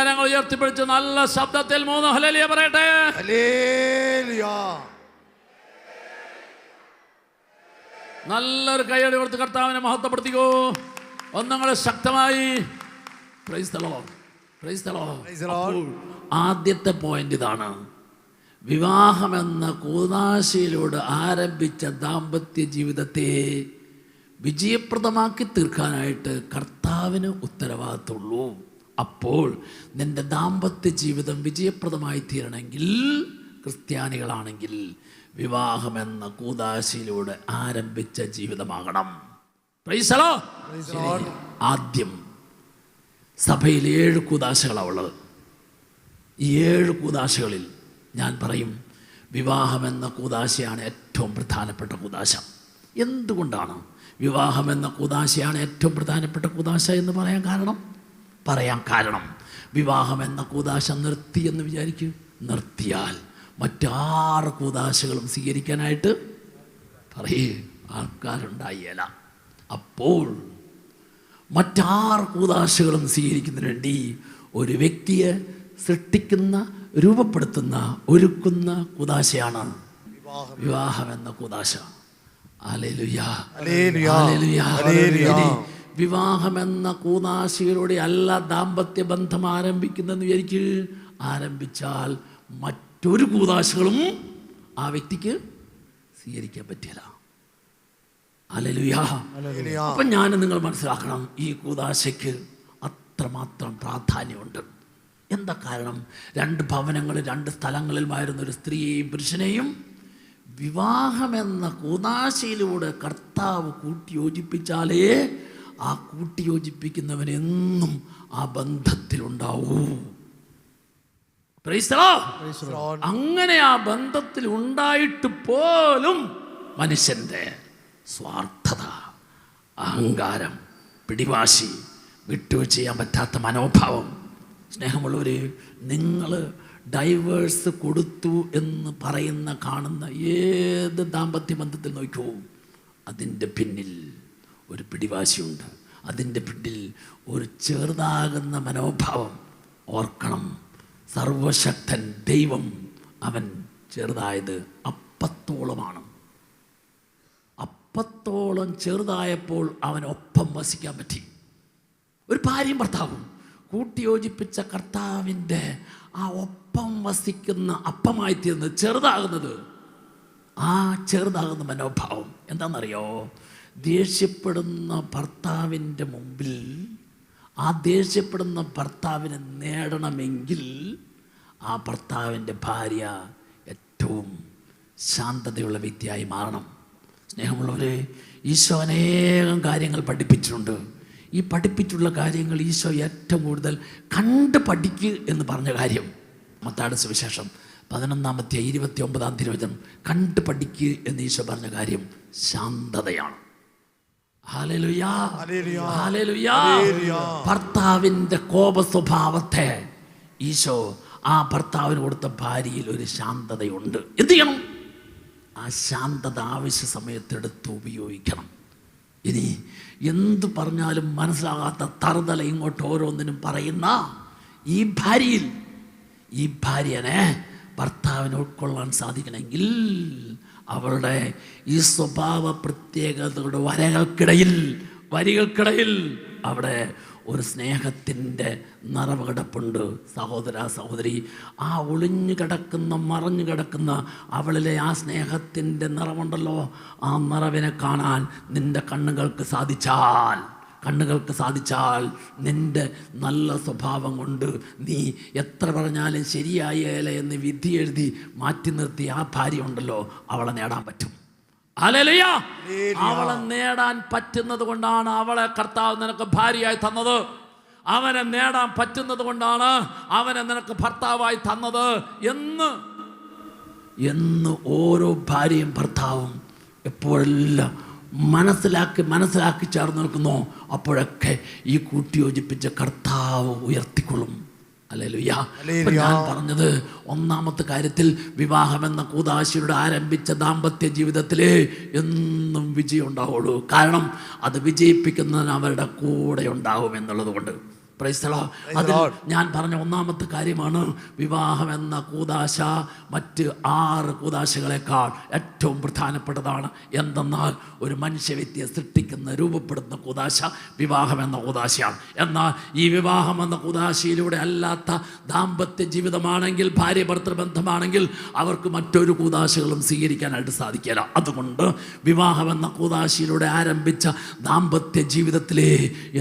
കരങ്ങൾ ഉയർത്തിപ്പിടിച്ച് നല്ല ശബ്ദത്തിൽ 3 ഹല്ലേലൂയ പറയട്ടെ. ഹല്ലേലൂയ. നല്ലൊരു കൈയടി കൊടുത്ത് കർത്താവിനെ മഹത്വപ്പെടുത്തിക്കോ. ഒന്നങ്ങൾ ശക്തമായി praise the Lord, praise the Lord. ആദ്യത്തെ പോയിന്റ് ഇതാണ്. വിവാഹമെന്ന കൂദാശയിലൂടെ ആരംഭിച്ച ദാമ്പത്യ ജീവിതത്തെ വിജയപ്രദമാക്കി തീർക്കാനായിട്ട് കർത്താവിന് ഉത്തരവാദിത്തമുള്ളൂ. അപ്പോൾ നിന്റെ ദാമ്പത്യ ജീവിതം വിജയപ്രദമായി തീരണമെങ്കിൽ, ക്രിസ്ത്യാനികളാണെങ്കിൽ വിവാഹമെന്ന കൂദാശയിലൂടെ ആരംഭിച്ച ജീവിതമാകണം. Praise the Lord. ആദ്യം സഭയിൽ 7 കൂദാശകളാണ് ഉള്ളത്. ഈ 7 കൂദാശകളിൽ ഞാൻ പറയും വിവാഹമെന്ന കൂദാശയാണ് ഏറ്റവും പ്രധാനപ്പെട്ട കൂദാശ. എന്തുകൊണ്ടാണ് വിവാഹമെന്ന കൂദാശയാണ് ഏറ്റവും പ്രധാനപ്പെട്ട കൂദാശ എന്ന് പറയാൻ കാരണം വിവാഹമെന്ന കൂദാശ നിർത്തി എന്ന് വിചാരിക്കും. നിർത്തിയാൽ മറ്റാറ് കൂദാശകളും സ്വീകരിക്കാനായിട്ട് ആൾക്കാരുണ്ടായേല. അപ്പോൾ മറ്റാറ് കൂദാശകളും സ്വീകരിക്കുന്നതിന് വേണ്ടി ഒരു വ്യക്തിയെ സൃഷ്ടിക്കുന്ന, രൂപപ്പെടുത്തുന്ന, ഒരുക്കുന്ന കൂദാശയാണ് വിവാഹമെന്ന കൂദാശ. ഹല്ലേലൂയ, ഹല്ലേലൂയ, ഹല്ലേലൂയ. വിവാഹമെന്ന കൂദാശയിലൂടെ അല്ല ദാമ്പത്യ ബന്ധം ആരംഭിക്കുന്നതെന്ന് വിചാരിക്ക്. ആരംഭിച്ചാൽ മറ്റൊരു കൂദാശകളും ആ വ്യക്തിക്ക് സ്വീകരിക്കാൻ പറ്റില്ല. ഹല്ലേലൂയ. അപ്പം നിങ്ങൾ മനസ്സിലാക്കണം, ഈ കൂദാശയ്ക്ക് അത്രമാത്രം പ്രാധാന്യമുണ്ട്. എന്താ കാരണം? 2 ഭവനങ്ങൾ, 2 സ്ഥലങ്ങളിലുമായിരുന്ന ഒരു സ്ത്രീയെയും പുരുഷനെയും വിവാഹമെന്ന കൂദാശയിലൂടെ കർത്താവ് കൂട്ടിയോജിപ്പിച്ചാലേ ആ കൂട്ടിയോജിപ്പിക്കുന്നവനെന്നും ആ ബന്ധത്തിലുണ്ടാവൂ. Praise the Lord. അങ്ങനെ ആ ബന്ധത്തിൽ ഉണ്ടായിട്ട് പോലും മനുഷ്യൻ്റെ സ്വാർത്ഥത, അഹങ്കാരം, പിടിവാശി, വിട്ടുവീഴ്ച ചെയ്യാൻ പറ്റാത്ത മനോഭാവം. സ്നേഹമുള്ളവർ, നിങ്ങൾ ഡൈവേഴ്സ് കൊടുത്തു എന്ന് കാണുന്ന ഏത് ദാമ്പത്യ ബന്ധത്തിൽ നോക്കൂ, അതിൻ്റെ പിന്നിൽ ഒരു പിടിവാശിയുണ്ട്. അതിൻ്റെ പിന്നിൽ ഒരു ചെറുതാകുന്ന മനോഭാവം. ഓർക്കണം, സർവശക്തൻ ദൈവം അവൻ ചെറുതായത് അപ്പത്തോളമാണ്. അപ്പത്തോളം ചെറുതായപ്പോൾ അവനൊപ്പം വസിക്കാൻ പറ്റി. ഒരു ഭാര്യയും ഭർത്താവും കൂട്ടിയോജിപ്പിച്ച കർത്താവിൻ്റെ ആ ഒപ്പം വസിക്കുന്ന അപ്പമായി തീർന്ന് ചെറുതാകുന്നത്, ആ ചെറുതാകുന്ന മനോഭാവം എന്താണെന്നറിയോ? ദേഷ്യപ്പെടുന്ന ഭർത്താവിൻ്റെ മുമ്പിൽ ആ ദേഷ്യപ്പെടുന്ന ഭർത്താവിനെ നേടണമെങ്കിൽ ആ ഭർത്താവിൻ്റെ ഭാര്യ ഏറ്റവും ശാന്തതയുള്ള വ്യക്തിയായി മാറണം. സ്നേഹമുള്ളവരെ, ഈശോ അനേകം കാര്യങ്ങൾ പഠിപ്പിച്ചിട്ടുണ്ട്. ഈ പഠിപ്പിച്ചുള്ള കാര്യങ്ങൾ ഈശോ ഏറ്റവും കൂടുതൽ കണ്ട് പഠിക്കുക എന്ന് പറഞ്ഞ കാര്യം മത്തായിയുടെ സുവിശേഷം 11:29 കണ്ട് പഠിക്കുക എന്ന് ഈശോ പറഞ്ഞ കാര്യം ശാന്തതയാണ്. ഹല്ലേലൂയ, ഹല്ലേലൂയ. ഭർത്താവിൻ്റെ കോപ സ്വഭാവത്തെ ഈശോ ആ ഭർത്താവിന് കൊടുത്ത ഭാര്യയിൽ ഒരു ശാന്തതയുണ്ട്. എന്ത് ചെയ്യണം? ആ ശാന്തത ആവശ്യ സമയത്തെടുത്ത് ഉപയോഗിക്കണം. ഇനി എന്തു പറഞ്ഞാലും മനസ്സിലാകാത്ത തറുതല ഇങ്ങോട്ട് ഓരോന്നിനും പറയുന്ന ഈ ഭാര്യനെ ഭർത്താവിനെ ഉൾക്കൊള്ളാൻ സാധിക്കണമെങ്കിൽ അവളുടെ ഈ സ്വഭാവ പ്രത്യേകതകളുടെ വരികൾക്കിടയിൽ അവിടെ ഒരു സ്നേഹത്തിൻ്റെ നിറവ് കിടപ്പുണ്ട്. സഹോദര സഹോദരി, ആ ഒളിഞ്ഞു കിടക്കുന്ന, മറഞ്ഞു കിടക്കുന്ന അവളിലെ ആ സ്നേഹത്തിൻ്റെ നിറവുണ്ടല്ലോ, ആ നിറവിനെ കാണാൻ നിൻ്റെ കണ്ണുകൾക്ക് സാധിച്ചാൽ നിൻ്റെ നല്ല സ്വഭാവം കൊണ്ട് നീ എത്ര പറഞ്ഞാലും ശരിയായേല എന്ന് വിധി എഴുതി മാറ്റി നിർത്തി ആ ഭാര്യ ഉണ്ടല്ലോ, അവളെ നേടാൻ പറ്റും. ഹല്ലേലൂയ. അവളെ നേടാൻ പറ്റുന്നത് കൊണ്ടാണ് അവളെ കർത്താവ് നിനക്ക് ഭാര്യയായി തന്നത്. അവനെ നേടാൻ പറ്റുന്നത് കൊണ്ടാണ് അവനെ നിനക്ക് ഭർത്താവായി തന്നത് എന്ന് ഓരോ ഭാര്യയും ഭർത്താവും എപ്പോഴെല്ലാം മനസ്സിലാക്കി ചേർന്ന് നിൽക്കുന്നോ അപ്പോഴൊക്കെ ഈ കൂട്ടിയോജിപ്പിച്ച കർത്താവ് ഉയർത്തിക്കൊള്ളും. ഹല്ലേലൂയ. ഞാൻ പറഞ്ഞത് ഒന്നാമത്തെ കാര്യത്തിൽ വിവാഹമെന്ന കൂദാശയുടെ ആരംഭിച്ച ദാമ്പത്യ ജീവിതത്തിലേ എന്നും വിജയം ഉണ്ടാവുള്ളൂ. കാരണം അത് വിജയിപ്പിക്കുന്നതിന് അവരുടെ കൂടെ ഉണ്ടാവും എന്നുള്ളത് കൊണ്ട്. Praise the Lord. അതിൽ ഞാൻ പറഞ്ഞ ഒന്നാമത്തെ കാര്യമാണ് വിവാഹം എന്ന കൂദാശ മറ്റ് 6 കൂദാശകളെക്കാൾ ഏറ്റവും പ്രധാനപ്പെട്ടതാണ്. എന്തെന്നാൽ ഒരു മനുഷ്യവ്യക്തിയെ സൃഷ്ടിക്കുന്ന രൂപപ്പെടുന്ന കൂദാശ വിവാഹം എന്ന കൂദാശയാണ്. എന്നാൽ ഈ വിവാഹം എന്ന കൂദാശയിലൂടെ അല്ലാത്ത ദാമ്പത്യ ജീവിതമാണെങ്കിൽ, ഭാര്യ ഭർത്തൃബന്ധമാണെങ്കിൽ അവർക്ക് മറ്റൊരു കൂദാശകളും സ്വീകരിക്കാനായിട്ട് സാധിക്കില്ല. അതുകൊണ്ട് വിവാഹം എന്ന കൂദാശയിലൂടെ ആരംഭിച്ച ദാമ്പത്യ ജീവിതത്തിലെ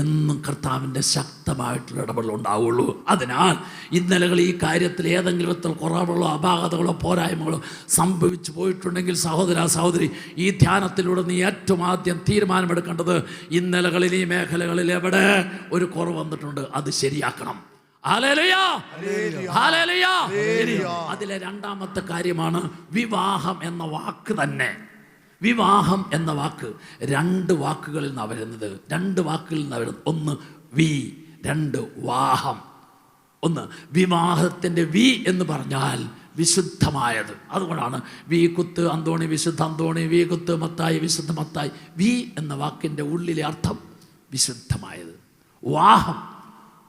എന്നും കർത്താവിൻ്റെ ശക്തമായിട്ടുള്ള ഇടപെടൽ ഉണ്ടാവുള്ളൂ. അതിനാൽ ഇന്നലകൾ ഈ കാര്യത്തിൽ ഏതെങ്കിലും വിധത്തിൽ കുറവുകളോ അപാകതകളോ പോരായ്മകളോ സംഭവിച്ചു പോയിട്ടുണ്ടെങ്കിൽ സഹോദര സഹോദരി, ഈ ധ്യാനത്തിലൂടെ നീ ഏറ്റവും ആദ്യം തീരുമാനമെടുക്കേണ്ടത് ഇന്നലകളിൽ ഈ മേഖലകളിൽ എവിടെ ഒരു കുറവ് വന്നിട്ടുണ്ട് അത് ശരിയാക്കണം. Hallelujah, hallelujah. അതിലെ രണ്ടാമത്തെ കാര്യമാണ് വിവാഹം എന്ന വാക്ക് തന്നെ. വിവാഹം എന്ന വാക്ക് 2 വാക്കുകളിൽ നിന്നാണ് വരുന്നത്. 2 വാക്കുകളിൽ നിന്നാണ് വരുന്നത്. ഒന്ന് വി, 2 വാഹം. ഒന്ന് വിവാഹത്തിൻ്റെ വി എന്ന് പറഞ്ഞാൽ വിശുദ്ധമായത്. അതുകൊണ്ടാണ് വി കുത്ത് അന്തോണി വിശുദ്ധ അന്തോണി, വി കുത്ത് മത്തായി വിശുദ്ധ മത്തായി. വി എന്ന വാക്കിൻ്റെ ഉള്ളിലെ അർത്ഥം വിശുദ്ധമായത്. വാഹം,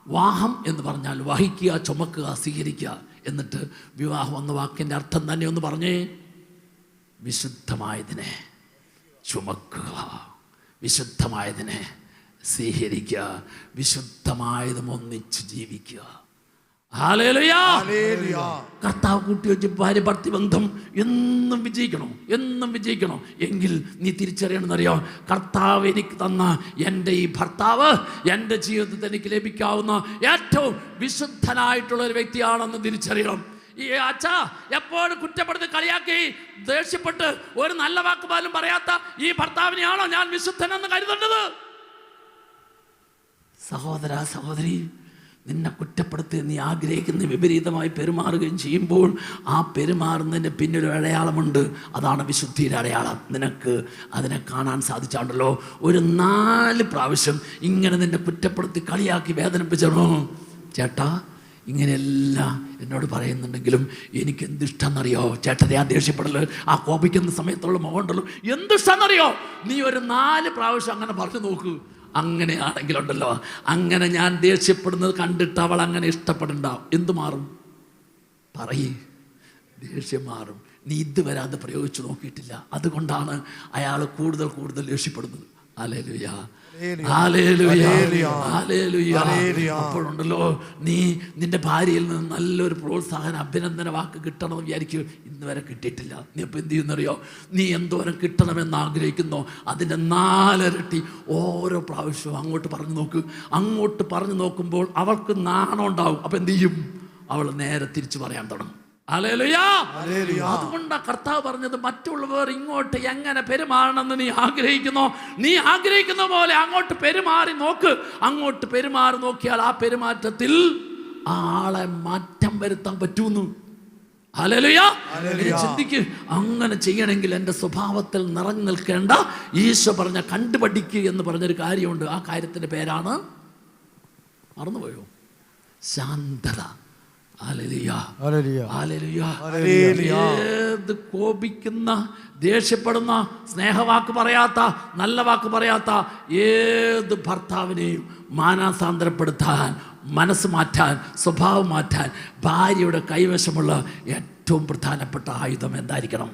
വാഹം എന്ന് പറഞ്ഞാൽ വഹിക്കുക, ചുമക്കുക, സ്വീകരിക്കുക. എന്നിട്ട് വിവാഹം എന്ന വാക്കിൻ്റെ അർത്ഥം തന്നെ ഒന്ന് പറഞ്ഞേ, വിശുദ്ധമായതിനെ ചുമക്കുക, വിശുദ്ധമായതിനെ സ്വീകരിക്കുക, വിശുദ്ധമായതും ഒന്നിച്ച് ജീവിക്കുക. ഹല്ലേലൂയ. കർത്താവ് കൂട്ടി വെച്ച് ഭാര്യ ഭർത്തൃ ബന്ധം എന്നും വിജയിക്കണം, എന്നും വിജയിക്കണം. എങ്കിൽ നീ തിരിച്ചറിയണമെന്നറിയോ, കർത്താവ് എനിക്ക് തന്ന എൻ്റെ ഈ ഭർത്താവ് എൻ്റെ ജീവിതത്തിൽ എനിക്ക് ലഭിക്കാവുന്ന ഏറ്റവും വിശുദ്ധനായിട്ടുള്ള ഒരു വ്യക്തിയാണെന്ന് തിരിച്ചറിയണം. ഈ അച്ഛ എപ്പോഴും കുറ്റപ്പെടുത്തി കളിയാക്കി ദേഷ്യപ്പെട്ട് ഒരു നല്ല വാക്ക് പോലും പറയാത്ത ഈ ഭർത്താവിനെയാണോ ഞാൻ വിശുദ്ധനെന്ന് കരുതേണ്ടത്? സഹോദര സഹോദരി, നിന്നെ കുറ്റപ്പെടുത്തി നീ ആഗ്രഹിക്കുന്ന വിപരീതമായി പെരുമാറുകയും ചെയ്യുമ്പോൾ ആ പെരുമാറുന്നതിന് പിന്നൊരു അടയാളമുണ്ട്. അതാണ് വിശുദ്ധിയുടെ അടയാളം. നിനക്ക് അതിനെ കാണാൻ സാധിച്ചാണ്ടല്ലോ. ഒരു 4 പ്രാവശ്യം ഇങ്ങനെ നിന്നെ കുറ്റപ്പെടുത്തി കളിയാക്കി വേദനിപ്പിച്ചോ ചേട്ടാ, ഇങ്ങനെയെല്ലാം എന്നോട് പറയുന്നുണ്ടെങ്കിലും എനിക്ക് എന്തിഷ്ടമെന്നറിയോ? ചേട്ടനെ ആ ദേഷ്യപ്പെടല്, ആ കോപിക്കുന്ന സമയത്തുള്ള മുഖമുണ്ടല്ലോ, എന്തിഷ്ടമെന്നറിയോ? നീ ഒരു 4 പ്രാവശ്യം അങ്ങനെ പറഞ്ഞു നോക്കൂ. അങ്ങനെയാണെങ്കിലുണ്ടല്ലോ, അങ്ങനെ ഞാൻ ദേഷ്യപ്പെടുന്നത് കണ്ടിട്ട് അവൾ അങ്ങനെ ഇഷ്ടപ്പെടണ്ടാവും. എന്തു മാറും? പറയേ, ദേഷ്യം മാറും. നീ ഇതുവരെ അത് പ്രയോഗിച്ചു നോക്കിയിട്ടില്ല. അതുകൊണ്ടാണ് അയാൾ കൂടുതൽ കൂടുതൽ ദേഷ്യപ്പെടുന്നത്. ഹല്ലേലൂയ, ഹല്ലേലൂയ, ഹല്ലേലൂയ. അപ്പോഴുണ്ടല്ലോ നീ നിന്റെ ഭാര്യയിൽ നിന്ന് നല്ലൊരു പ്രോത്സാഹന അഭിനന്ദന വാക്ക് കിട്ടണമെന്ന് വിചാരിക്കും. ഇന്ന് വരെ കിട്ടിയിട്ടില്ല. നീ അപ്പോൾ എന്ത് ചെയ്യുന്നറിയോ? നീ എന്തോരം കിട്ടണമെന്ന് ആഗ്രഹിക്കുന്നോ അതിൻ്റെ 4 ഇരട്ടി ഓരോ പ്രാവശ്യവും അങ്ങോട്ട് പറഞ്ഞു നോക്ക്. അങ്ങോട്ട് പറഞ്ഞു നോക്കുമ്പോൾ അവൾക്ക് നാണം ഉണ്ടാവും. അപ്പം എന്ത് ചെയ്യും? അവൾ നേരെ തിരിച്ചു പറയാൻ തുടങ്ങും. ഹല്ലേലൂയ. അതുകൊണ്ടാ കർത്താവ് പറഞ്ഞത്, മറ്റുള്ളവർ ഇങ്ങോട്ട് എങ്ങനെ പെരുമാറണമെന്ന് നീ ആഗ്രഹിക്കുന്നോ, നീ ആഗ്രഹിക്കുന്ന പോലെ അങ്ങോട്ട് പെരുമാറി നോക്ക്. അങ്ങോട്ട് പെരുമാറി നോക്കിയാൽ ആ പെരുമാറ്റത്തിൽ ആളെ മാറ്റം വരുത്താൻ പറ്റൂന്ന്. ഹല്ലേലൂയ. ചിന്തിക്ക്, അങ്ങനെ ചെയ്യണമെങ്കിൽ എൻ്റെ സ്വഭാവത്തിൽ നിറഞ്ഞു നിൽക്കേണ്ട ഈശോ പറഞ്ഞ കണ്ടുപഠിക്കുക എന്ന് പറഞ്ഞൊരു കാര്യമുണ്ട്. ആ കാര്യത്തിൻ്റെ പേരാണ്, മറന്നുപോയോ? ശാന്തത. ഏത് കോപിക്കുന്ന, ദേഷ്യപ്പെടുന്ന, സ്നേഹവാക്ക് പറയാത്ത, നല്ല വാക്ക് പറയാത്ത ഏത് ഭർത്താവിനെയും മാനസാന്തരപ്പെടുത്താൻ, മനസ്സ് മാറ്റാൻ, സ്വഭാവം മാറ്റാൻ ഭാര്യയുടെ കൈവശമുള്ള ഏറ്റവും പ്രധാനപ്പെട്ട ആയുധം എന്തായിരിക്കണം?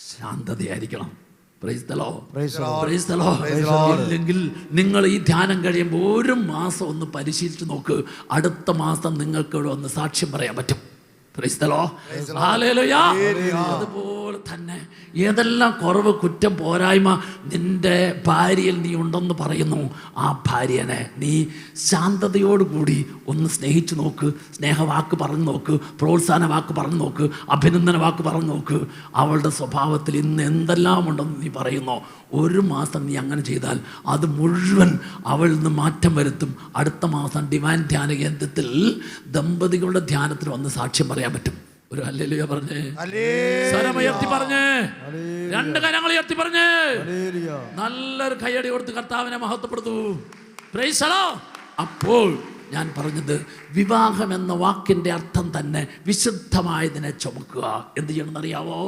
ശാന്തതയായിരിക്കണം. ഇല്ലെങ്കിൽ നിങ്ങൾ ഈ ധ്യാനം കഴിയുമ്പോൾ 1 മാസം ഒന്ന് പരിശീലിച്ച് നോക്ക്. അടുത്ത മാസം നിങ്ങൾക്ക് ഇവിടെ ഒന്ന് സാക്ഷ്യം പറയാൻ പറ്റും. അതുപോലെ തന്നെ ഏതെല്ലാം കുറവ്, കുറ്റം, പോരായ്മ നിന്റെ ഭാര്യയിൽ നീ ഉണ്ടെന്ന് പറയുന്നു, ആ ഭാര്യനെ നീ ശാന്തതയോടുകൂടി ഒന്ന് സ്നേഹിച്ചു നോക്ക്. സ്നേഹവാക്ക് പറഞ്ഞു നോക്ക്, പ്രോത്സാഹന വാക്ക് പറഞ്ഞു നോക്ക്, അഭിനന്ദന വാക്ക് പറഞ്ഞു നോക്ക്. അവളുടെ സ്വഭാവത്തിൽ ഇന്ന് എന്തെല്ലാം ഉണ്ടെന്ന് നീ പറയുന്നോ, 1 മാസം നീ അങ്ങനെ ചെയ്താൽ അത് മുഴുവൻ അവളിൽ നിന്ന് മാറ്റം വരുത്തും. അടുത്ത മാസം ഡിവൈൻ ധ്യാന കേന്ദ്രത്തിൽ ദമ്പതികളുടെ ധ്യാനത്തിൽ വന്ന് സാക്ഷ്യം പറയാൻ പറ്റും. ഒരു ഹല്ലേലൂയ പറഞ്ഞേ, സ്വരമുയർത്തി പറഞ്ഞേ, 2 കരങ്ങൾ ഉയർത്തി പറഞ്ഞേ, നല്ലൊരു കയ്യടി കൊടുത്ത് കർത്താവിനെ മഹത്വപ്പെടുത്തു. Praise the Lord. അപ്പോൾ ഞാൻ പറഞ്ഞത്, വിവാഹം എന്ന വാക്കിൻ്റെ അർത്ഥം തന്നെ വിശുദ്ധമായതിനെ ചുമക്കുക. എന്ത് ചെയ്യണമെന്നറിയാവോ?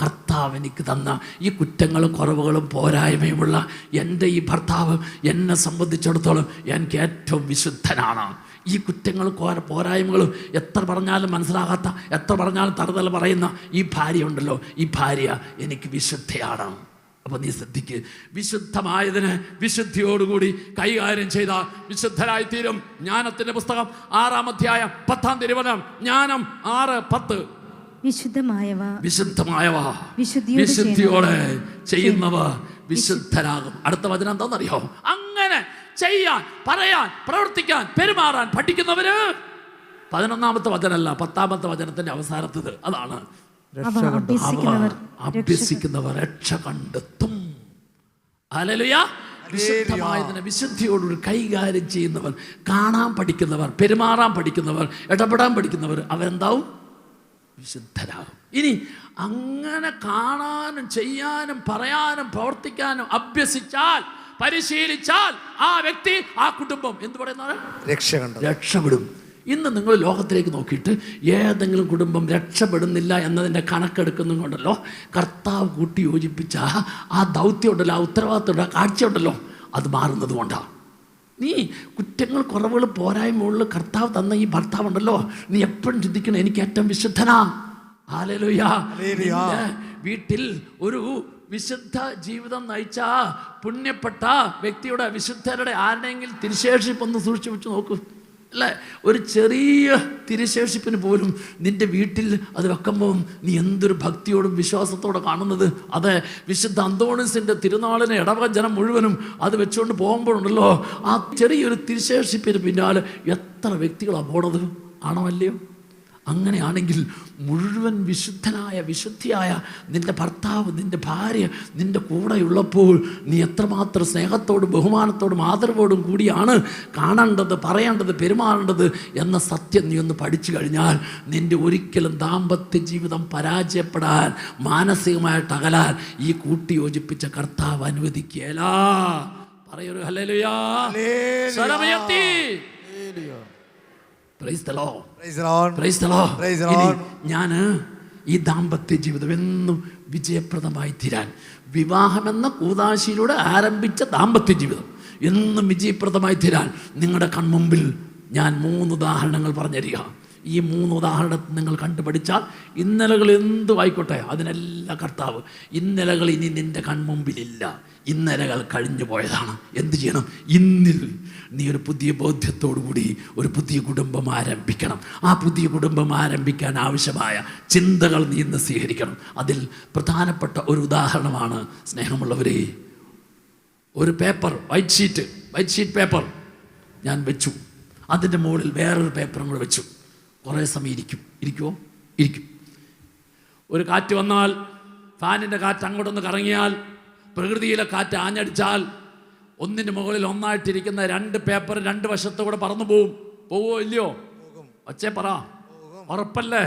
കർത്താവ് എനിക്ക് തന്ന ഈ കുറ്റങ്ങളും കുറവുകളും പോരായ്മയുമുള്ള എൻ്റെ ഈ ഭർത്താവ് എന്നെ സംബന്ധിച്ചിടത്തോളം എനിക്ക് ഏറ്റവും വിശുദ്ധനാണ്. ഈ കുറ്റങ്ങളും പോരായ്മകളും എത്ര പറഞ്ഞാലും മനസ്സിലാകാത്ത, എത്ര പറഞ്ഞാലും തറുതല പറയുന്ന ഈ ഭാര്യ ഉണ്ടല്ലോ, ഈ ഭാര്യ എനിക്ക് വിശുദ്ധയാണ്. അപ്പം നീ ശ്രദ്ധിക്ക്, വിശുദ്ധമായതിന് വിശുദ്ധിയോടുകൂടി കൈകാര്യം ചെയ്താൽ വിശുദ്ധരായിത്തീരും. ജ്ഞാനത്തിൻ്റെ പുസ്തകം 6-ാം അധ്യായം 10-ാം തിരുവചനം, ജ്ഞാനം 6:10. വിശുദ്ധമായവ വിശുദ്ധിയോടെ ചെയ്യുന്നവർ വിശുദ്ധരാകും. അടുത്ത വചനം എന്താണെന്നറിയോ? അങ്ങനെ ചെയ്യാൻ, പറയാൻ, പ്രവർത്തിക്കാൻ, പെരുമാറാൻ പഠിക്കുന്നവര് 11-ാമത്തെ വചനമല്ല, 10-ാമത്തെ വചനത്തിന്റെ അവസാനത്തത് അതാണ്, അഭ്യസിക്കുന്നവർ രക്ഷ കണ്ടെത്തും. ഹല്ലേലൂയ. വിശുദ്ധമായതിനെ വിശുദ്ധിയോടുകൂടി കൈകാര്യം ചെയ്യുന്നവർ, കാണാൻ പഠിക്കുന്നവർ, പെരുമാറാൻ പഠിക്കുന്നവർ, ഇടപെടാൻ പഠിക്കുന്നവർ അവരെന്താവും? വിശുദ്ധരാകും. ഇനി അങ്ങനെ കാണാനും ചെയ്യാനും പറയാനും പ്രവർത്തിക്കാനും അഭ്യസിച്ചാൽ, പരിശീലിച്ചാൽ ആ വ്യക്തി, ആ കുടുംബം എന്ത് പറയുന്നത്? രക്ഷപ്പെടും. ഇന്ന് നിങ്ങൾ ലോകത്തിലേക്ക് നോക്കിയിട്ട് ഏതെങ്കിലും കുടുംബം രക്ഷപ്പെടുന്നില്ല എന്നതിൻ്റെ കണക്കെടുക്കുന്നതും കൊണ്ടല്ലോ, കർത്താവ് കൂട്ടി യോജിപ്പിച്ച ആ ദൗത്യം ഉണ്ടല്ലോ, ആ ഉത്തരവാദിത്തമുണ്ടല്ലോ, ആ കാഴ്ച ഉണ്ടല്ലോ, അത് മാറുന്നത് കൊണ്ടാണ്. നീ കുറ്റങ്ങൾ, കുറവുകൾ, പോരായ്മകളിൽ കർത്താവ് തന്ന ഈ ഭർത്താവ് ഉണ്ടല്ലോ, നീ എപ്പോഴും ചിന്തിക്കണം, എനിക്ക് ഏറ്റവും വിശുദ്ധനാ. ഹല്ലേലൂയ. വീട്ടിൽ ഒരു വിശുദ്ധ ജീവിതം നയിച്ച പുണ്യപ്പെട്ട വ്യക്തിയുടെ, വിശുദ്ധരുടെ ആരുടെയെങ്കിലും തിരുശേഷിപ്പൊന്ന് സൂക്ഷിച്ചു വെച്ച് നോക്കൂ. അല്ലേ? ഒരു ചെറിയ തിരുശേഷിപ്പിന് പോലും നിന്റെ വീട്ടിൽ അത് വെക്കുമ്പോൾ നീ എന്തൊരു ഭക്തിയോടും വിശ്വാസത്തോടെ കാണുന്നത്. അത് വിശുദ്ധ അന്തോണീസിൻ്റെ തിരുനാളിനെ ഇടവക ജനം മുഴുവനും അത് വെച്ചുകൊണ്ട് പോകുമ്പോഴുണ്ടല്ലോ, ആ ചെറിയൊരു തിരുശേഷിപ്പിന് പിന്നാലെ എത്ര വ്യക്തികളാണ് പോണത്. ആണോ അല്ലയോ? അങ്ങനെയാണെങ്കിൽ മുഴുവൻ വിശുദ്ധനായ, വിശുദ്ധിയായ നിൻ്റെ ഭർത്താവ്, നിൻ്റെ ഭാര്യ നിൻ്റെ കൂടെയുള്ളപ്പോൾ നീ എത്രമാത്രം സ്നേഹത്തോടും ബഹുമാനത്തോടും ആദരവോടും കൂടിയാണ് കാണേണ്ടത്, പറയേണ്ടത്, പെരുമാറേണ്ടത് എന്ന സത്യം നീ ഒന്ന് പഠിച്ചു കഴിഞ്ഞാൽ നിൻ്റെ ഒരിക്കലും ദാമ്പത്യ ജീവിതം പരാജയപ്പെടാൻ, മാനസികമായിട്ട് അകലാൻ ഈ കൂട്ടി യോജിപ്പിച്ച കർത്താവ് അനുവദിക്കുകയില്ല. പറയൊരു ഹല്ലേലൂയ. സ്വരമുയർത്തി. ഞാൻ ഈ ദാമ്പത്യ ജീവിതം എന്നും വിജയപ്രദമായി തീരാൻ, വിവാഹമെന്ന കൂദാശയിലൂടെ ആരംഭിച്ച ദാമ്പത്യ ജീവിതം എന്നും വിജയപ്രദമായി തീരാൻ നിങ്ങളുടെ കൺമുമ്പിൽ ഞാൻ 3 ഉദാഹരണങ്ങൾ പറഞ്ഞുതരിക. ഈ 3 ഉദാഹരണത്തിൽ നിങ്ങൾ കണ്ടുപഠിച്ചാൽ ഇന്നലകൾ എന്തുമായിക്കോട്ടെ അതിനെല്ലാം കർത്താവ്, ഇന്നലകൾ ഇനി നിൻ്റെ കൺമുമ്പിലില്ല, ഇന്നലകൾ കഴിഞ്ഞു പോയതാണ്. എന്ത് ചെയ്യണം? ഇന്നിൽ നീ ഒരു പുതിയ ബോധ്യത്തോടുകൂടി ഒരു പുതിയ കുടുംബം ആരംഭിക്കണം. ആ പുതിയ കുടുംബം ആരംഭിക്കാൻ ആവശ്യമായ ചിന്തകൾ നീ ഇന്ന് സ്വീകരിക്കണം. അതിൽ പ്രധാനപ്പെട്ട ഒരു ഉദാഹരണമാണ്, സ്നേഹമുള്ളവരെ, ഒരു പേപ്പർ, വൈറ്റ് ഷീറ്റ് പേപ്പർ ഞാൻ വെച്ചു. അതിൻ്റെ മുകളിൽ വേറൊരു പേപ്പറും കൂടെ വെച്ചു. കുറേ സമയം ഇരിക്കും. ഒരു കാറ്റ് വന്നാൽ, ഫാനിൻ്റെ കാറ്റ് അങ്ങോട്ടൊന്ന് കറങ്ങിയാൽ, പ്രകൃതിയിലെ കാറ്റ് ആഞ്ഞടിച്ചാൽ ഒന്നിൻ്റെ മുകളിൽ ഒന്നായിട്ടിരിക്കുന്ന 2 പേപ്പർ 2 വശത്തുകൂടെ പറന്നു പോവോ ഇല്ലയോ? ഒച്ചേ പറ. ഉറപ്പല്ലേ?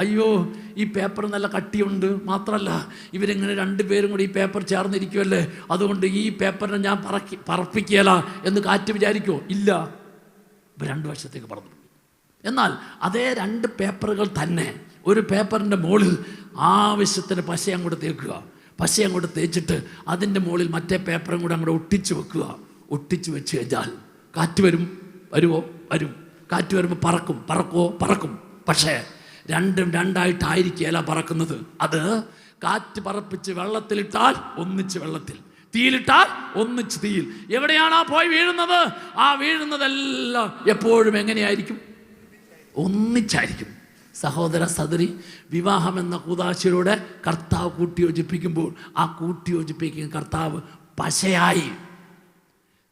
അയ്യോ, ഈ പേപ്പർ നല്ല കട്ടിയുണ്ട്, മാത്രമല്ല ഇവരിങ്ങനെ 2 പേരും കൂടി ഈ പേപ്പർ ചേർന്നിരിക്കുമല്ലേ, അതുകൊണ്ട് ഈ പേപ്പറിനെ ഞാൻ പറപ്പിക്കുകയില്ല എന്ന് കാറ്റ് വിചാരിക്കുമോ? ഇല്ല. ഇപ്പം 2 വശത്തേക്ക് പറന്നു. എന്നാൽ അതേ 2 പേപ്പറുകൾ തന്നെ ഒരു പേപ്പറിൻ്റെ മുകളിൽ ആവശ്യത്തിന് പശ അങ്ങോട്ട് തേക്കുക. പശ അങ്ങോട്ട് തേച്ചിട്ട് അതിൻ്റെ മുകളിൽ മറ്റേ പേപ്പറും കൂടെ അങ്ങോട്ട് ഒട്ടിച്ച് വെക്കുക. ഒട്ടിച്ച് വെച്ച് കഴിഞ്ഞാൽ കാറ്റ് വരും. കാറ്റ് വരുമ്പോൾ പറക്കും. പക്ഷേ രണ്ടും രണ്ടായിട്ടായിരിക്കുകയല്ല പറക്കുന്നത്. അത് കാറ്റ് പറപ്പിച്ച് വെള്ളത്തിലിട്ടാൽ ഒന്നിച്ച് വെള്ളത്തിൽ, തീയിലിട്ടാൽ ഒന്നിച്ച് തീയിൽ. എവിടെയാണ് ആ പോയി വീഴുന്നത്? ആ വീഴുന്നതെല്ലാം എപ്പോഴും എങ്ങനെയായിരിക്കും? ഒന്നിച്ചായിരിക്കും. സഹോദര സഹോദരി, വിവാഹമെന്ന കൂദാശയിലൂടെ കർത്താവ് കൂട്ടിയോജിപ്പിക്കുമ്പോൾ ആ കൂട്ടിയോജിപ്പിക്കുന്ന കർത്താവ് പശയായി,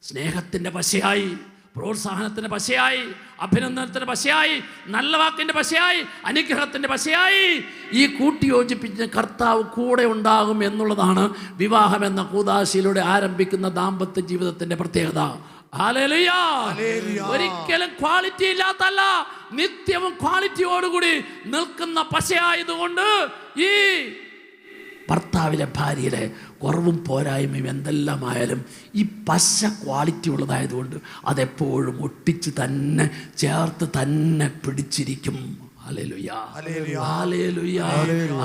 സ്നേഹത്തിൻ്റെ പശയായി, പ്രോത്സാഹനത്തിൻ്റെ പശയായി, അഭിനന്ദനത്തിൻ്റെ പശയായി, നല്ല വാക്കിൻ്റെ പശയായി, അനുഗ്രഹത്തിൻ്റെ പശയായി ഈ കൂട്ടിയോജിപ്പിച്ച കർത്താവ് കൂടെ ഉണ്ടാകും എന്നുള്ളതാണ് വിവാഹമെന്ന കൂദാശയിലൂടെ ആരംഭിക്കുന്ന ദാമ്പത്യ ജീവിതത്തിൻ്റെ പ്രത്യേകത. ഹല്ലേലൂയ. ഒരിക്കലും ക്വാളിറ്റി ഇല്ലാത്തല്ല, നിത്യവും ക്വാളിറ്റിയോടുകൂടി നിൽക്കുന്ന പശയായതുകൊണ്ട് ഈ ഭർത്താവിലെ ഭാര്യയിലെ കുറവും പോരായ്മയും എന്തെല്ലാമായാലും ഈ പശ ക്വാളിറ്റി ഉള്ളതായതുകൊണ്ട് അതെപ്പോഴും ഒട്ടിച്ച് തന്നെ ചേർത്ത് തന്നെ പിടിച്ചിരിക്കും. ഹല്ലേലൂയ, ഹല്ലേലൂയ, ഹല്ലേലൂയ,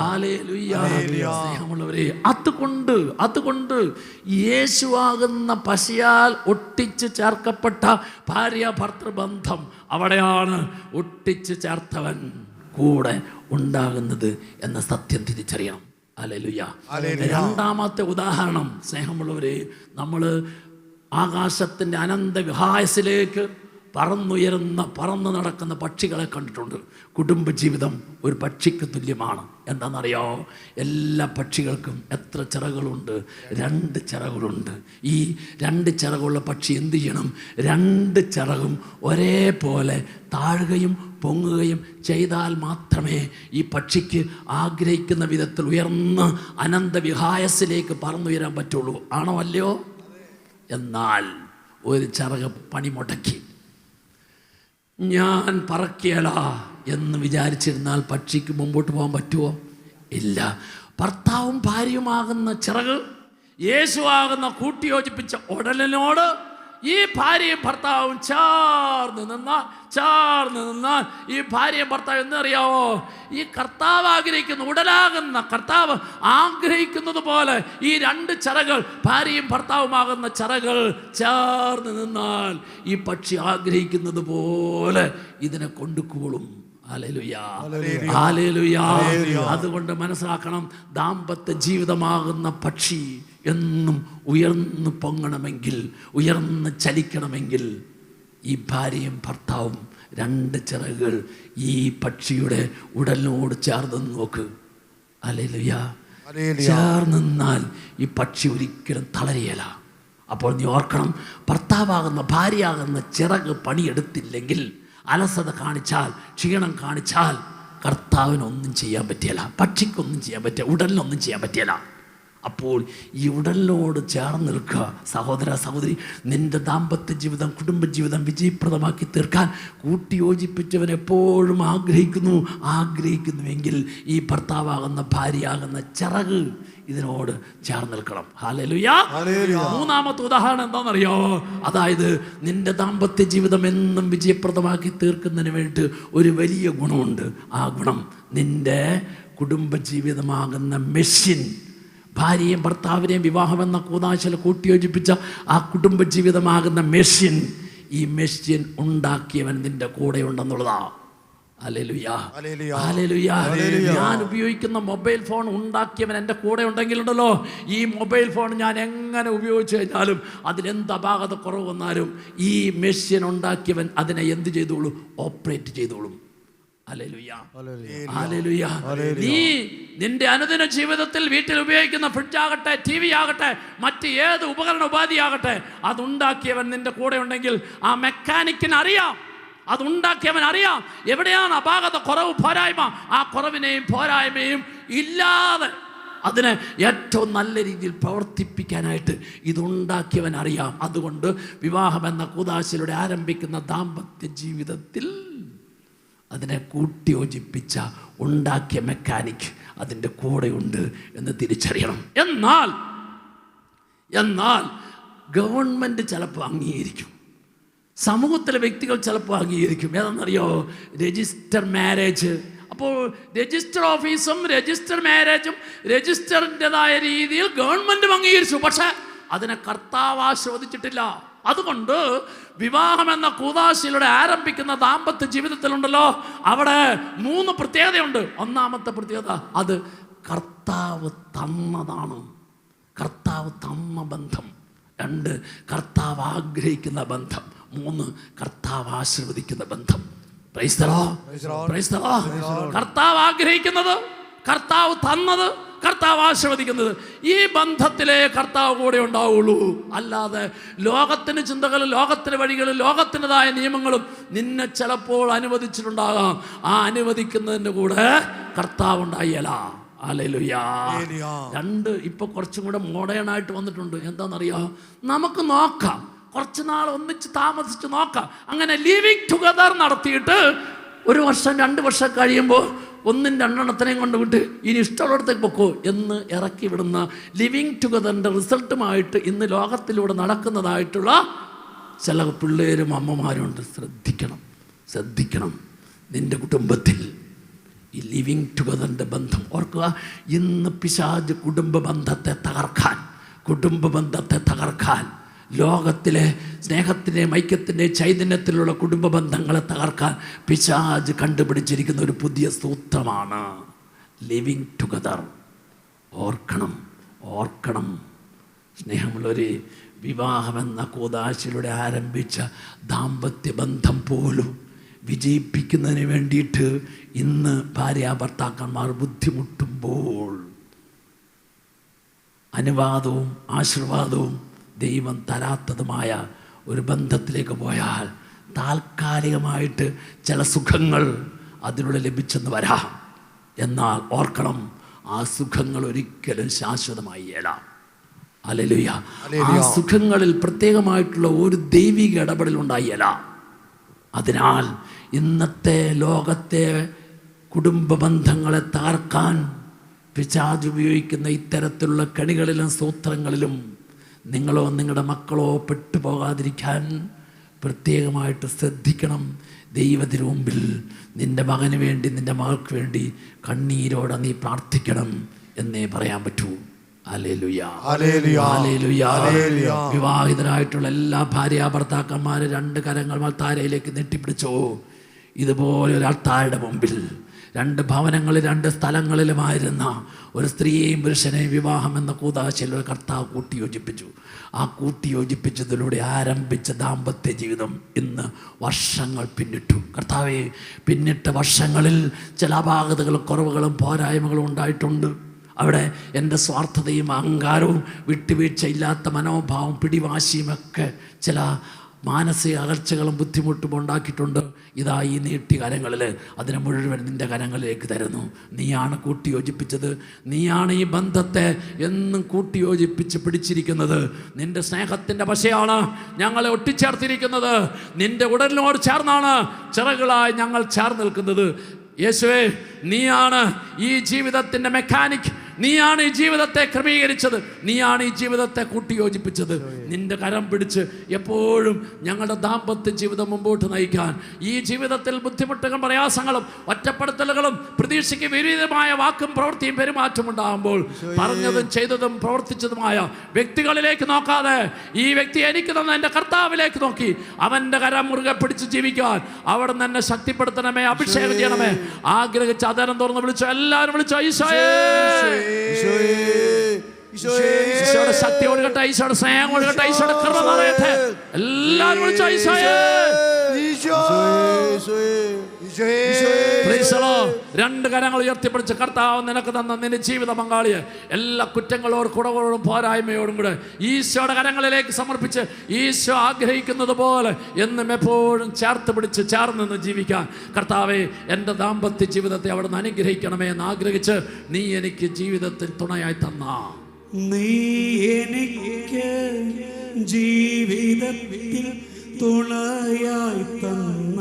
ഹല്ലേലൂയ. ഹല്ലേലൂയ. സ്നേഹമുള്ളവരെ, അതുകൊണ്ട് യേശുവാകുന്ന പശയാൽ ഒട്ടിച്ച് ചേർക്കപ്പെട്ട ഭാര്യ ഭർത്തൃബന്ധം, അവിടെയാണ് ഒട്ടിച്ച് ചേർത്തവൻ കൂടെ ഉണ്ടാകുന്നത് എന്ന സത്യം തിരിച്ചറിയണം. ഹല്ലേലൂയ. രണ്ടാമത്തെ ഉദാഹരണം, സ്നേഹമുള്ളവരെ, നമ്മൾ ആകാശത്തിൻ്റെ അനന്ത വിഹായസിലേക്ക് പറന്നു നടക്കുന്ന പക്ഷികളെ കണ്ടിട്ടുണ്ട്. കുടുംബജീവിതം ഒരു പക്ഷിക്ക് തുല്യമാണ്. എന്താണെന്നറിയോ? എല്ലാ പക്ഷികൾക്കും എത്ര ചിറകുകളുണ്ട്? 2 ചിറകുകളുണ്ട്. ഈ 2 ചിറകുള്ള പക്ഷി എന്ത് ചെയ്യണം? 2 ചിറകും ഒരേപോലെ താഴുകയും പൊങ്ങുകയും ചെയ്താൽ മാത്രമേ ഈ പക്ഷിക്ക് ആഗ്രഹിക്കുന്ന വിധത്തിൽ ഉയർന്ന് അനന്തവിഹായസിലേക്ക് പറന്നുയരാൻ പറ്റുള്ളൂ. ആണോ അല്ലയോ? എന്നാൽ ഒരു ചിറക് പണിമുടക്കി ഞാൻ പറക്കിയല എന്ന് വിചാരിച്ചിരുന്നാൽ പക്ഷിക്ക് മുമ്പോട്ട് പോകാൻ പറ്റുമോ? ഇല്ല. ഭർത്താവും ഭാര്യയുമാകുന്ന ചിറക് യേശുവാകുന്ന കൂട്ടിയോജിപ്പിച്ച ഉടലിനോട് ഈ ഭാര്യയും ഭർത്താവും ചേർന്ന് നിന്നാൽ ഈ ഭാര്യയും ഭർത്താവ് എന്നറിയാവോ? ഈ കർത്താവ് ആഗ്രഹിക്കുന്ന ഉടലാകുന്ന കർത്താവ് ആഗ്രഹിക്കുന്നത് പോലെ ഈ 2 ചിറകൾ, ഭാര്യയും ഭർത്താവുമാകുന്ന ചിറകൾ ചേർന്ന് നിന്നാൽ ഈ പക്ഷി ആഗ്രഹിക്കുന്നത് പോലെ ഇതിനെ കൊണ്ടുപോകും. Hallelujah, hallelujah. അതുകൊണ്ട് മനസ്സിലാക്കണം, ദാമ്പത്യ ജീവിതമാകുന്ന പക്ഷി എന്നും ഉയർന്നു പൊങ്ങണമെങ്കിൽ, ഉയർന്ന് ചലിക്കണമെങ്കിൽ ഈ ഭാര്യയും ഭർത്താവും 2 ചിറകുകൾ ഈ പക്ഷിയുടെ ഉടലിനോട് ചേർന്ന് നോക്ക്. ഹല്ലേലൂയ. ചേർന്നാൽ ഈ പക്ഷി ഒരിക്കലും തളരുകയില്ല. അപ്പോൾ നീ ഓർക്കണം, ഭർത്താവാകുന്ന ഭാര്യയാകുന്ന ചിറക് പണിയെടുത്തില്ലെങ്കിൽ, അലസത കാണിച്ചാൽ, ക്ഷീണം കാണിച്ചാൽ കർത്താവിനൊന്നും ചെയ്യാൻ പറ്റിയല്ല, പക്ഷിക്കൊന്നും ചെയ്യാൻ പറ്റില്ല, ഉടലിനൊന്നും ചെയ്യാൻ പറ്റിയല്ല. അപ്പോൾ ഈ ഉടലിനോട് ചേർന്ന് നിൽക്കുക. സഹോദര സഹോദരി, നിന്റെ ദാമ്പത്യ ജീവിതം, കുടുംബജീവിതം വിജയപ്രദമാക്കി തീർക്കാൻ കൂട്ടിയോജിപ്പിച്ചവൻ എപ്പോഴും ആഗ്രഹിക്കുന്നുവെങ്കിൽ ഈ ഭർത്താവാകുന്ന ഭാര്യയാകുന്ന ചിറക് ഇതിനോട് ചേർന്ന് നിൽക്കണം. ഹല്ലേലൂയ. മൂന്നാമത്തെ ഉദാഹരണം എന്താണെന്നറിയോ? അതായത് നിന്റെ ദാമ്പത്യ ജീവിതം എന്നും വിജയപ്രദമാക്കി തീർക്കുന്നതിന് വേണ്ടി ഒരു വലിയ ഗുണമുണ്ട്. ആ ഗുണം, നിന്റെ കുടുംബജീവിതമാകുന്ന മെഷീൻ, ഭാര്യയും ഭർത്താവിനെയും വിവാഹമെന്ന കൂതാശയിൽ കൂട്ടിയോജിപ്പിച്ച ആ കുടുംബജീവിതമാകുന്ന മെഷീൻ, ഈ മെഷീൻ ഉണ്ടാക്കിയവൻ നിന്റെ കൂടെ ഉണ്ടെന്നുള്ളതാ. Hallelujah, hallelujah. ഞാൻ ഉപയോഗിക്കുന്ന മൊബൈൽ ഫോൺ ഉണ്ടാക്കിയവൻ എൻ്റെ കൂടെ ഉണ്ടെങ്കിലുണ്ടല്ലോ, ഈ മൊബൈൽ ഫോൺ ഞാൻ എങ്ങനെ ഉപയോഗിച്ച് കഴിഞ്ഞാലും അതിലെന്ത് അപാകത കുറവ് വന്നാലും ഈ മെഷീൻ ഉണ്ടാക്കിയവൻ അതിനെ എന്ത് ചെയ്തോളൂ? ഓപ്പറേറ്റ് ചെയ്തോളും. Hallelujah, hallelujah. നീ നിന്റെ അനുദിന ജീവിതത്തിൽ വീട്ടിൽ ഉപയോഗിക്കുന്ന ഫ്രിഡ്ജാകട്ടെ, TV ആകട്ടെ, മറ്റ് ഏത് ഉപകരണ ഉപാധിയാകട്ടെ, അതുണ്ടാക്കിയവൻ നിന്റെ കൂടെ ഉണ്ടെങ്കിൽ ആ മെക്കാനിക്കിന് അറിയാം, അതുണ്ടാക്കിയവൻ അറിയാം എവിടെയാണ് അപാകത, കുറവ്, പോരായ്മ. ആ കുറവിനെയും പോരായ്മയും ഇല്ലാതെ അതിനെ ഏറ്റവും നല്ല രീതിയിൽ പ്രവർത്തിപ്പിക്കാനായിട്ട് ഇതുണ്ടാക്കിയവൻ അറിയാം. അതുകൊണ്ട് വിവാഹമെന്ന കൂതാശയിലൂടെ ആരംഭിക്കുന്ന ദാമ്പത്യ ജീവിതത്തിൽ അതിനെ കൂട്ടിയോജിപ്പിച്ച ഉണ്ടാക്കിയ മെക്കാനിക് അതിൻ്റെ കൂടെയുണ്ട് എന്ന് തിരിച്ചറിയണം. എന്നാൽ ഗവൺമെൻറ് ചിലപ്പോൾ അംഗീകരിക്കും, സമൂഹത്തിലെ വ്യക്തികൾ ചിലപ്പോൾ അംഗീകരിക്കും. ഏതാണെന്നറിയോ? Register marriage. അപ്പോൾ രജിസ്റ്റർ ഓഫീസും രജിസ്റ്റർ മാരേജും രജിസ്റ്ററിൻ്റെതായ രീതിയിൽ ഗവൺമെൻറ്റും അംഗീകരിച്ചു, പക്ഷേ അതിനെ കർത്താവ് ആസ്വദിച്ചിട്ടില്ല. അതുകൊണ്ട് വിവാഹം എന്ന കൂതാശയിലൂടെ ആരംഭിക്കുന്ന ദാമ്പത്യ ജീവിതത്തിലുണ്ടല്ലോ, അവിടെ 3 പ്രത്യേകതയുണ്ട്. ഒന്നാമത്തെ പ്രത്യേകത, അത് കർത്താവ് തന്നതാണ്, കർത്താവ് തന്ന ബന്ധം. 2, കർത്താവ് ആഗ്രഹിക്കുന്ന ബന്ധം. 3, കർത്താവ് ആശീർവദിക്കുന്ന ബന്ധം. Praise the Lord, praise the Lord. കർത്താവ് ആഗ്രഹിക്കുന്നത്, കർത്താവ് തന്നത്, കർത്താവ് ആശീർവദിക്കുന്നത്, ഈ ബന്ധത്തിലെ കർത്താവ് കൂടെ ഉണ്ടാവുള്ളൂ. അല്ലാതെ ലോകത്തിന് ചിന്തകളും ലോകത്തിന് വഴികളും ലോകത്തിൻ്റെതായ നിയമങ്ങളും നിന്നെ ചിലപ്പോൾ അനുവദിച്ചിട്ടുണ്ടാകാം. ആ അനുവദിക്കുന്നതിൻ്റെ കൂടെ കർത്താവ് ഉണ്ടായില്ല. ഹല്ലേലൂയ. 2, ഇപ്പൊ കുറച്ചും കൂടെ മോഡേൺ ആയിട്ട് വന്നിട്ടുണ്ട്. എന്താണെന്നറിയാം? നമുക്ക് നോക്കാം, കുറച്ച് നാൾ ഒന്നിച്ച് താമസിച്ച് നോക്കാം. അങ്ങനെ ലിവിങ് ടുഗദർ നടത്തിയിട്ട് 1 വർഷം 2 വർഷം കഴിയുമ്പോൾ 1-2 കൊണ്ട് വിട്ട് ഇനി ഇഷ്ടമുള്ളിടത്തേക്ക് പൊക്കോ എന്ന് ഇറക്കി വിടുന്ന ലിവിങ് ടുഗദറിൻ്റെ റിസൾട്ടുമായിട്ട് ഇന്ന് ലോകത്തിലൂടെ നടക്കുന്നതായിട്ടുള്ള ചില പിള്ളേരും അമ്മമാരും ഉണ്ട്. ശ്രദ്ധിക്കണം. നിൻ്റെ കുടുംബത്തിൽ ലിവിങ് ടുഗദറിൻ്റെ ബന്ധം ഓർക്കുക. ഇന്ന് പിശാച് കുടുംബ ബന്ധത്തെ തകർക്കാൻ, ലോകത്തിലെ സ്നേഹത്തിൻ്റെയും ഐക്യത്തിൻ്റെയും ചൈതന്യത്തിലുള്ള കുടുംബ ബന്ധങ്ങളെ തകർക്കാൻ പിശാച് കണ്ടുപിടിച്ചിരിക്കുന്ന ഒരു പുതിയ സൂത്രമാണ് ലിവിങ് ടുഗദർ. ഓർക്കണം സ്നേഹമുള്ളൊരു വിവാഹമെന്ന കൂദാശയിലൂടെ ആരംഭിച്ച ദാമ്പത്യ ബന്ധം പോലും വിജയിപ്പിക്കുന്നതിന് വേണ്ടിയിട്ട് ഇന്ന് ഭാര്യാഭർത്താക്കന്മാർ ബുദ്ധിമുട്ടുമ്പോൾ അനുവാദവും ആശീർവാദവും ദൈവം തരാത്തതുമായ ഒരു ബന്ധത്തിലേക്ക് പോയാൽ താൽക്കാലികമായിട്ട് ചില സുഖങ്ങൾ അതിലൂടെ ലഭിച്ചെന്ന് വരാം. എന്നാൽ ഓർക്കണം, ആ സുഖങ്ങൾ ഒരിക്കലും ശാശ്വതമായി ഹല്ലേലൂയ. ആ സുഖങ്ങളിൽ പ്രത്യേകമായിട്ടുള്ള ഒരു ദൈവിക ഇടപെടൽ ഉണ്ടായില്ല. അതിനാൽ ഇന്നത്തെ ലോകത്തെ കുടുംബ ബന്ധങ്ങളെ തകർക്കാൻ പിശാച് ഉപയോഗിക്കുന്ന ഇത്തരത്തിലുള്ള കണികളിലും സൂത്രങ്ങളിലും നിങ്ങളോ നിങ്ങളുടെ മക്കളോ പെട്ടുപോകാതിരിക്കാൻ പ്രത്യേകമായിട്ട് ശ്രദ്ധിക്കണം. ദൈവത്തിന് മുമ്പിൽ നിൻ്റെ മകന് വേണ്ടി, നിൻ്റെ മകൾക്ക് വേണ്ടി കണ്ണീരോടെ നീ പ്രാർത്ഥിക്കണം എന്നേ പറയാൻ പറ്റൂ. Hallelujah, hallelujah. വിവാഹിതരായിട്ടുള്ള എല്ലാ ഭാര്യാഭർത്താക്കന്മാരെ 2 കരങ്ങൾ അൾത്താരയിലേക്ക് നെട്ടിപ്പിടിച്ചോ. ഇതുപോലെ ഒരു അൾത്താരയുടെ മുമ്പിൽ 2 ഭവനങ്ങളിൽ 2 സ്ഥലങ്ങളിലുമായിരുന്ന ഒരു സ്ത്രീയെയും പുരുഷനെയും വിവാഹം എന്ന കൂദാശയിൽ ഒരു കർത്താവ് കൂട്ടിയോജിപ്പിച്ചു. ആ കൂട്ടിയോജിപ്പിച്ചതിലൂടെ ആരംഭിച്ച ദാമ്പത്യ ജീവിതം ഇന്ന് വർഷങ്ങൾ പിന്നിട്ടു. കർത്താവെ, പിന്നിട്ട വർഷങ്ങളിൽ ചില അപാകതകളും കുറവുകളും പോരായ്മകളും ഉണ്ടായിട്ടുണ്ട്. അവിടെ എൻ്റെ സ്വാർത്ഥതയും അഹങ്കാരവും വിട്ടുവീഴ്ചയില്ലാത്ത മനോഭാവം പിടിവാശിയുമൊക്കെ ചില മാനസിക അകർച്ചകളും ബുദ്ധിമുട്ടും ഉണ്ടാക്കിയിട്ടുണ്ട്. ഇതാ ഈ നീട്ടിയ കരങ്ങളിൽ അതിനെ മുഴുവൻ നിൻ്റെ കരങ്ങളിലേക്ക് തരുന്നു. നീയാണ് കൂട്ടിയോജിപ്പിച്ചത്. നീയാണ് ഈ ബന്ധത്തെ എന്നും കൂട്ടിയോജിപ്പിച്ച് പിടിച്ചിരിക്കുന്നത്. നിൻ്റെ സ്നേഹത്തിൻ്റെ പശയാണ് ഞങ്ങളെ ഒട്ടിച്ചേർത്തിരിക്കുന്നത്. നിൻ്റെ ഉടലിനോട് ചേർന്നാണ് ചിറകുകളായി ഞങ്ങൾ ചേർന്ന് നിൽക്കുന്നത്. യേശുവേ, നീയാണ് ഈ ജീവിതത്തിൻ്റെ മെക്കാനിക്. നീയാണ് ഈ ജീവിതത്തെ ക്രമീകരിച്ചത്. നീയാണ് ഈ ജീവിതത്തെ കൂട്ടിയോജിപ്പിച്ചത്. നിന്റെ കരം പിടിച്ച് എപ്പോഴും ഞങ്ങളുടെ ദാമ്പത്യ ജീവിതം മുമ്പോട്ട് നയിക്കാൻ, ഈ ജീവിതത്തിൽ ബുദ്ധിമുട്ടുകളും പ്രയാസങ്ങളും ഒറ്റപ്പെടുത്തലുകളും പ്രതീക്ഷയ്ക്ക് വിപരീതമായ വാക്കും പ്രവൃത്തിയും പെരുമാറ്റം ഉണ്ടാകുമ്പോൾ പറഞ്ഞതും ചെയ്തതും പ്രവർത്തിച്ചതുമായ വ്യക്തികളിലേക്ക് നോക്കാതെ ഈ വ്യക്തി എനിക്ക് തന്ന എൻ്റെ കർത്താവിലേക്ക് നോക്കി അവൻ്റെ കരം മുറുകെ പിടിച്ച് ജീവിക്കാൻ അവിടെ നിന്ന് എന്നെ ശക്തിപ്പെടുത്തണമേ, അഭിഷേകം ചെയ്യണമേ. ആഗ്രഹിച്ച് അതരം തുറന്ന് വിളിച്ചോ. എല്ലാവരും വിളിച്ചോ. ഈശോയുടെ ശക്തി ഒഴുകട്ടെ, ഈശോയുടെ സ്നേഹം ഒഴുകട്ടെ, ഈശോയുടെ കൃപ നിറയട്ടെ. എല്ലാവരും വിളിച്ചോ. രണ്ട് കരങ്ങൾ ഉയർത്തിപ്പിടിച്ച് കർത്താവ് നിനക്ക് തന്ന നിന്റെ ജീവിത പങ്കാളിയെ എല്ലാ കുറ്റങ്ങളോടും കുറവുകളോടും പോരായ്മയോടും കൂടെ ഈശോയുടെ കരങ്ങളിലേക്ക് സമർപ്പിച്ച് ഈശോ ആഗ്രഹിക്കുന്നത് പോലെ എന്നും എപ്പോഴും ചേർത്ത് പിടിച്ച് ചേർന്ന് ജീവിക്കാൻ കർത്താവെ എൻ്റെ ദാമ്പത്യ ജീവിതത്തെ അവിടെ നിന്ന് അനുഗ്രഹിക്കണമേ എന്ന് ആഗ്രഹിച്ച് നീ എനിക്ക് ജീവിതത്തിൽ തുണയായി തന്ന, നീ എനിക്ക് ജീവിതത്തിൽ തുണയായി തന്ന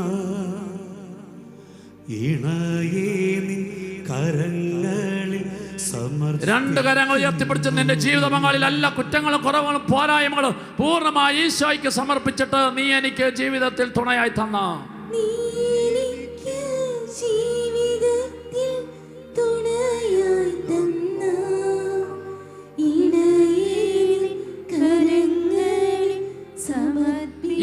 ഇണയേ നിൻ കരങ്ങളിൽ സമർപ്പിക്കുന്നു. രണ്ട് കരങ്ങൾ ഉയർത്തിപ്പിടിച്ച് നിന്റെ ജീവിത പങ്കാളിൽ എല്ലാ കുറ്റങ്ങളും കുറവുകളും പോരായ്മകളും പൂർണ്ണമായി ഈശോയ്ക്ക് സമർപ്പിച്ചിട്ട് നീ എനിക്ക് ജീവിതത്തിൽ തുണയായി തന്ന,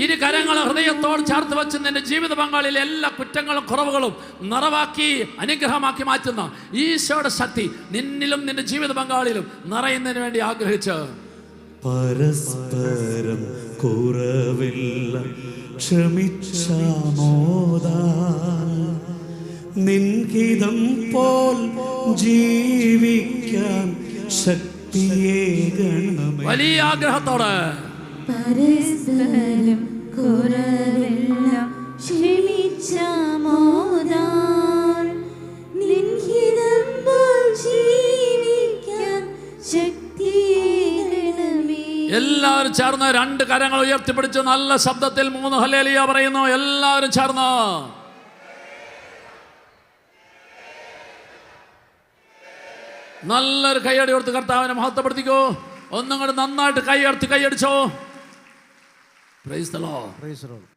ഇരു കരങ്ങൾ ഹൃദയത്തോട് ചേർത്ത് വെച്ച് നിന്റെ ജീവിത പങ്കാളിയിലെ എല്ലാ കുറ്റങ്ങളും കുറവുകളും നിറവാക്കി അനുഗ്രഹമാക്കി മാറ്റുന്ന ഈശോയുടെ ശക്തി നിന്നിലും നിന്റെ ജീവിത പങ്കാളിയിലും നിറയുന്നതിന് വേണ്ടി ആഗ്രഹിച്ച് പരസ്പരം കുറവില്ല ക്ഷമിച്ചാമോദാ നിൻഹിതം പോൽ ജീവിക്കാൻ ശക്തിയേകണമേ. വലിയ ആഗ്രഹത്തോടെ പരസ്പരം കുറവെല്ലാം ക്ഷമിച്ചാമോദാൻ നിൻഹിതം പോൽ ജീവിക്കാൻ ശക്തിയേകണമേ. എല്ലാവരും ചേർന്ന് രണ്ട് കരങ്ങൾ ഉയർത്തിപ്പിടിച്ച് നല്ല ശബ്ദത്തിൽ 3 ഹല്ലേലൂയ പറയുന്നു. എല്ലാവരും ചേർന്ന് നല്ലൊരു കൈയടി കൊടുത്ത് കർത്താവിനെ മഹത്വപ്പെടുത്തിക്കോ. ഒന്നും കൂടെ നന്നായിട്ട് കൈയടിച്ചോ. Praise the Lord.